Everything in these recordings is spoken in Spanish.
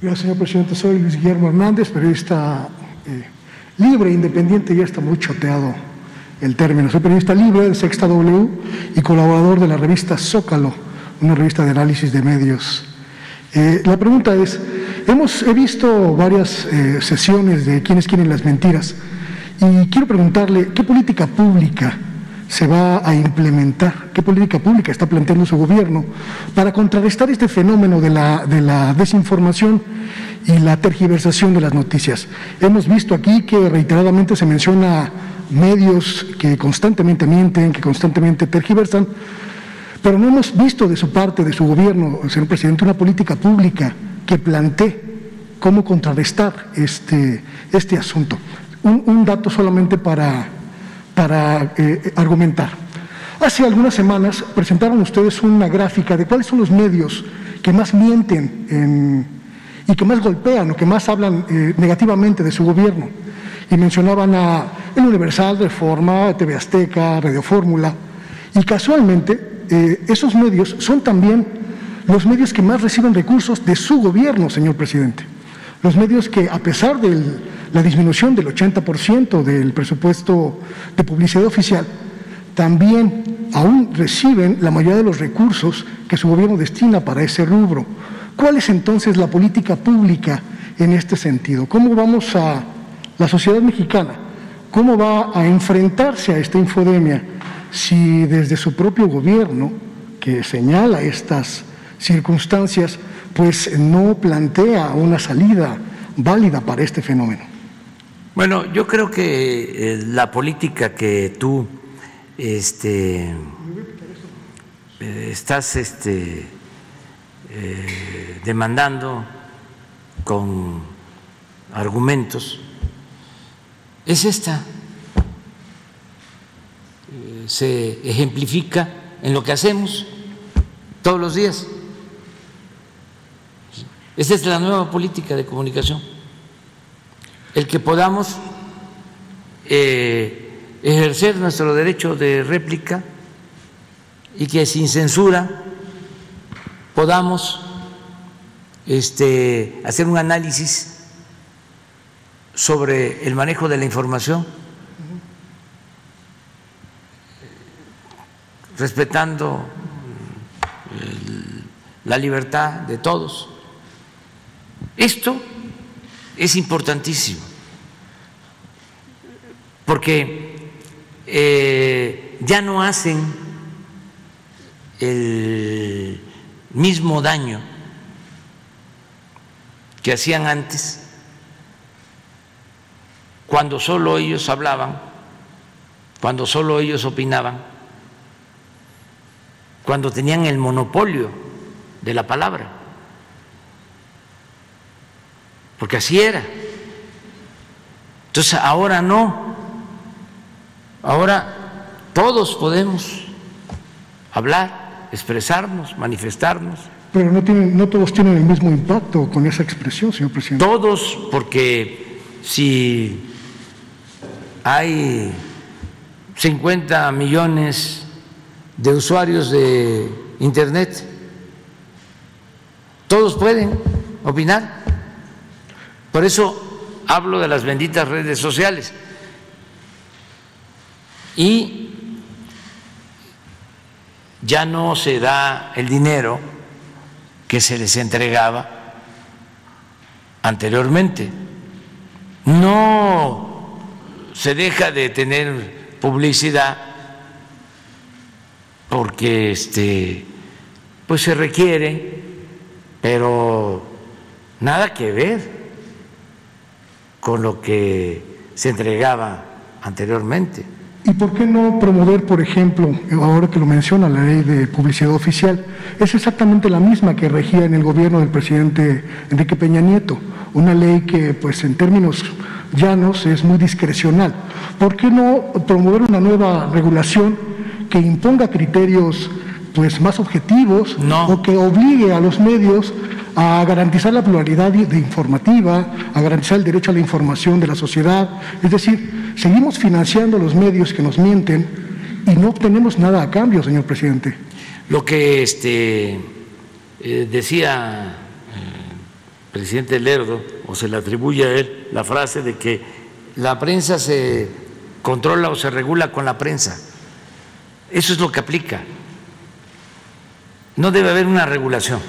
Gracias, señor presidente. Soy Luis Guillermo Hernández, periodista libre e independiente, ya está muy choteado el término. Soy periodista libre de Sexta W y colaborador de la revista Zócalo, una revista de análisis de medios. La pregunta es, he visto varias sesiones de Quienes quieren las mentiras y quiero preguntarle qué política pública se va a implementar, qué política pública está planteando su gobierno para contrarrestar este fenómeno de la desinformación y la tergiversación de las noticias. Hemos visto aquí que reiteradamente se menciona medios que constantemente mienten, que constantemente tergiversan, pero no hemos visto de su parte, de su gobierno, señor presidente, una política pública que plantee cómo contrarrestar este asunto. Un dato solamente para argumentar. Hace algunas semanas presentaron ustedes una gráfica de cuáles son los medios que más mienten y que más golpean o que más hablan negativamente de su gobierno. Y mencionaban a El Universal, Reforma, TV Azteca, Radio Fórmula. Y casualmente esos medios son también los medios que más reciben recursos de su gobierno, señor presidente. Los medios que, a pesar de la disminución del 80% del presupuesto de publicidad oficial, también aún reciben la mayoría de los recursos que su gobierno destina para ese rubro. ¿Cuál es entonces la política pública en este sentido? ¿Cómo vamos a la sociedad mexicana? ¿Cómo va a enfrentarse a esta infodemia si desde su propio gobierno, que señala estas circunstancias, pues no plantea una salida válida para este fenómeno? Bueno, yo creo que la política que tú estás demandando con argumentos es esta. Se ejemplifica en lo que hacemos todos los días. Esa es la nueva política de comunicación. El que podamos ejercer nuestro derecho de réplica y que sin censura podamos hacer un análisis sobre el manejo de la información, respetando la libertad de todos. Esto es importantísimo porque ya no hacen el mismo daño que hacían antes, cuando solo ellos hablaban, cuando solo ellos opinaban, cuando tenían el monopolio de la palabra, porque así era. Entonces ahora no, ahora todos podemos hablar, expresarnos, manifestarnos. Pero no todos tienen el mismo impacto con esa expresión, señor presidente. Todos, porque si hay 50 millones de usuarios de Internet, todos pueden opinar. Por eso hablo de las benditas redes sociales. Y ya no se da el dinero que se les entregaba anteriormente. No se deja de tener publicidad porque pues se requiere, pero nada que ver con lo que se entregaba anteriormente. ¿Y por qué no promover, por ejemplo, ahora que lo menciona, la ley de publicidad oficial? Es exactamente la misma que regía en el gobierno del presidente Enrique Peña Nieto, una ley que, pues, en términos llanos es muy discrecional. ¿Por qué no promover una nueva regulación que imponga criterios, pues, más objetivos, o que obligue a los medios a garantizar la pluralidad informativa, a garantizar el derecho a la información de la sociedad? Es decir, seguimos financiando los medios que nos mienten y no obtenemos nada a cambio, señor presidente. Lo que decía presidente Lerdo, o se le atribuye a él la frase de que la prensa se controla o se regula con la prensa. Eso es lo que aplica. No debe haber una regulación.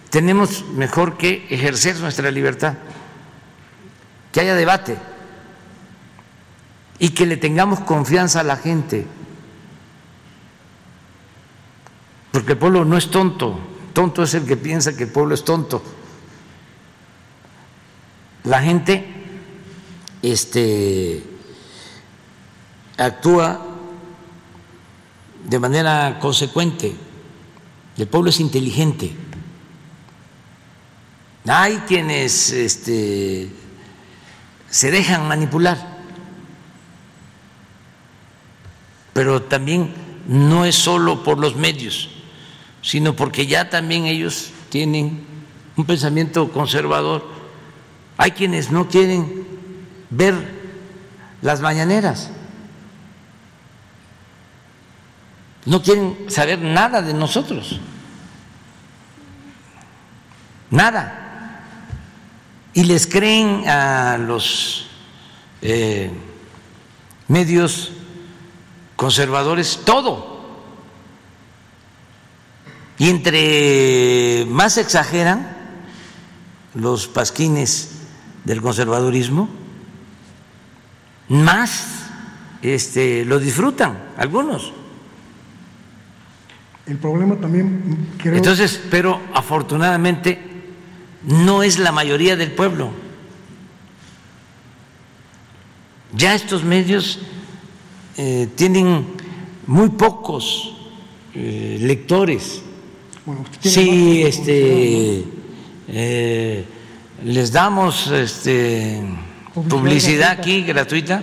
Tenemos mejor que ejercer nuestra libertad, que haya debate y que le tengamos confianza a la gente, porque el pueblo no es tonto. Tonto es el que piensa que el pueblo es tonto. La gente actúa de manera consecuente. El pueblo es inteligente. Hay quienes se dejan manipular, pero también no es solo por los medios, sino porque ya también ellos tienen un pensamiento conservador. Hay quienes no quieren ver las mañaneras, no quieren saber nada de nosotros, nada, y les creen a los medios conservadores todo. Y entre más exageran los pasquines del conservadurismo, más lo disfrutan algunos. El problema también creo... Entonces, pero afortunadamente no es la mayoría del pueblo. Ya estos medios tienen muy pocos lectores. Bueno, si les damos publicidad aquí gratuita,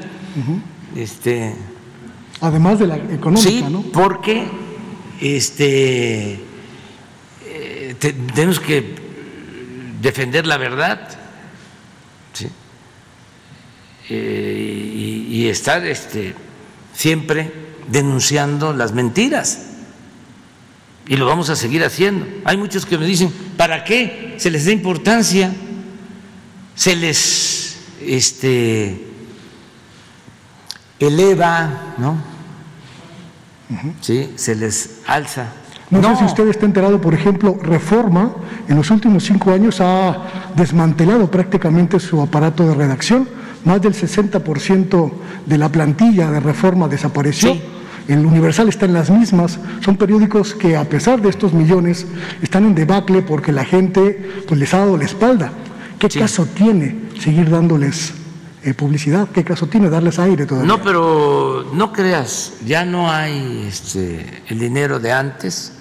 además de la económica, sí, ¿no? porque tenemos que defender la verdad, ¿sí? Y estar siempre denunciando las mentiras, y lo vamos a seguir haciendo. Hay muchos que me dicen, ¿para qué se les da importancia? Se les eleva, ¿no? Sí, se les alza. No sé si usted está enterado, por ejemplo, Reforma en los últimos 5 años ha desmantelado prácticamente su aparato de redacción. Más del 60% de la plantilla de Reforma desapareció. Sí. El Universal está en las mismas. Son periódicos que, a pesar de estos millones, están en debacle porque la gente pues les ha dado la espalda. ¿Qué caso tiene seguir dándoles publicidad? ¿Qué caso tiene darles aire todavía? No, pero no creas, ya no hay el dinero de antes,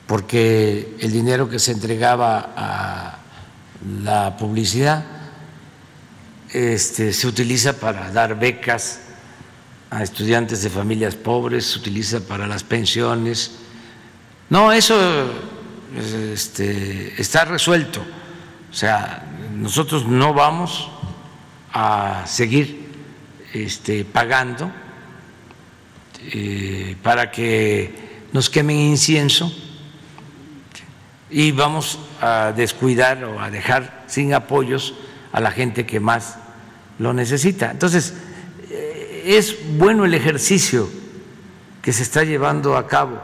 porque el dinero que se entregaba a la publicidad se utiliza para dar becas a estudiantes de familias pobres, se utiliza para las pensiones. No, eso está resuelto. O sea, nosotros no vamos a seguir pagando para que nos quemen incienso, y vamos a descuidar o a dejar sin apoyos a la gente que más lo necesita. Entonces, es bueno el ejercicio que se está llevando a cabo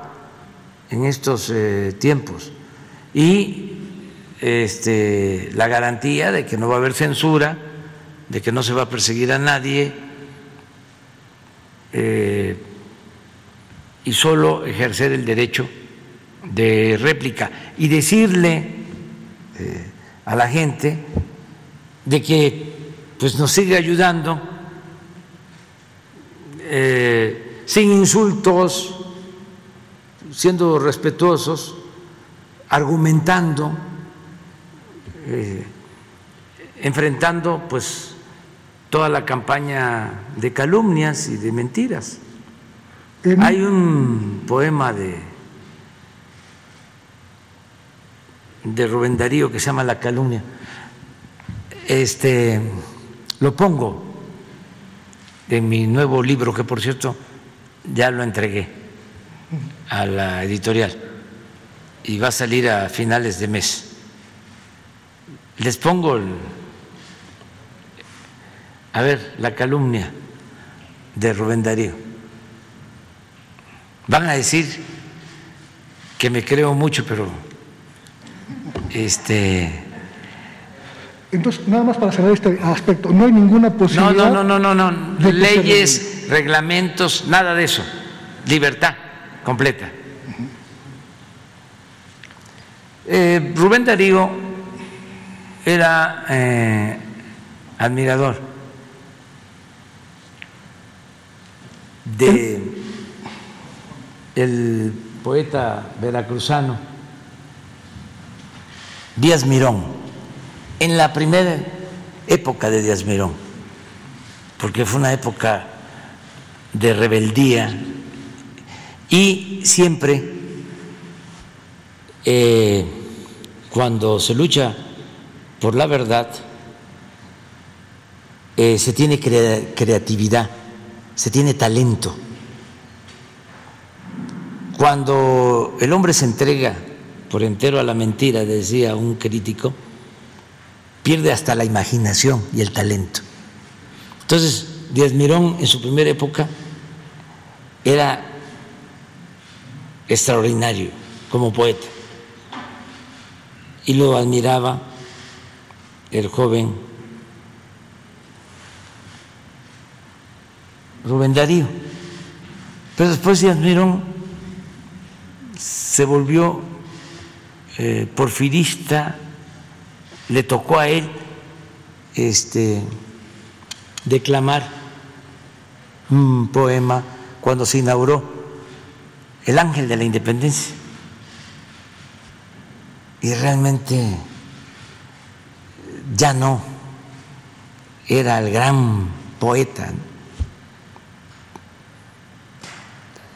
en estos tiempos, y la garantía de que no va a haber censura, de que no se va a perseguir a nadie, y solo ejercer el derecho de réplica y decirle a la gente de que pues nos sigue ayudando sin insultos, siendo respetuosos, argumentando, enfrentando pues toda la campaña de calumnias y de mentiras. Hay un poema de Rubén Darío que se llama La calumnia. Lo pongo en mi nuevo libro, que por cierto ya lo entregué a la editorial. y va a salir a finales de mes. Les pongo la calumnia de Rubén Darío. Van a decir que me creo mucho, pero Entonces, nada más para cerrar este aspecto, no hay ninguna posibilidad. No. Leyes, reglamentos, nada de eso. Libertad completa. Rubén Darío era admirador del poeta veracruzano Díaz Mirón, en la primera época de Díaz Mirón, porque fue una época de rebeldía y siempre cuando se lucha por la verdad se tiene creatividad, se tiene talento. Cuando el hombre se entrega por entero a la mentira, decía un crítico, pierde hasta la imaginación y el talento. Entonces, Díaz Mirón en su primera época era extraordinario como poeta y lo admiraba el joven Rubén Darío. Pero después Díaz Mirón se volvió porfirista, le tocó a él declamar un poema cuando se inauguró el Ángel de la Independencia. Y realmente ya no era el gran poeta.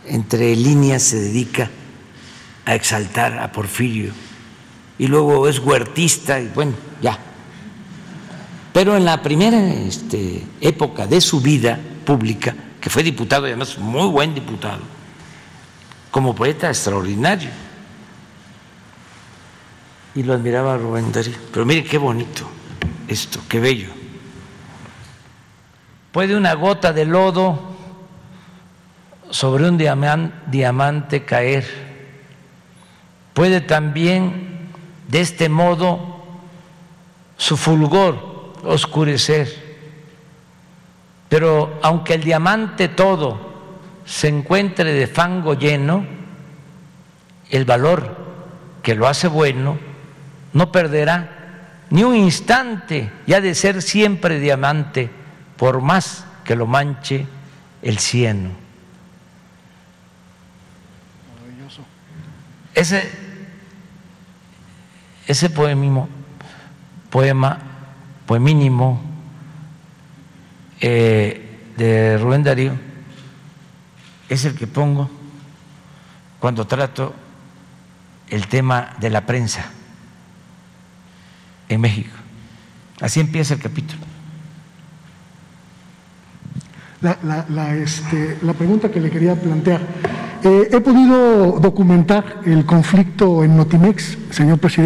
Entre líneas se dedica a exaltar a Porfirio y luego es huertista y bueno, ya. Pero en la primera época de su vida pública, que fue diputado y además muy buen diputado, como poeta extraordinario, y lo admiraba a Rubén Darío. Pero mire qué bonito esto, qué bello. Puede una gota de lodo sobre un diamante caer, puede también de este modo su fulgor oscurecer, pero aunque el diamante todo se encuentre de fango lleno, el valor que lo hace bueno no perderá ni un instante, y ha de ser siempre diamante, por más que lo manche el cieno. Maravilloso. Ese poemínimo de Rubén Darío es el que pongo cuando trato el tema de la prensa en México. Así empieza el capítulo. La pregunta que le quería plantear, he podido documentar el conflicto en Notimex, señor presidente.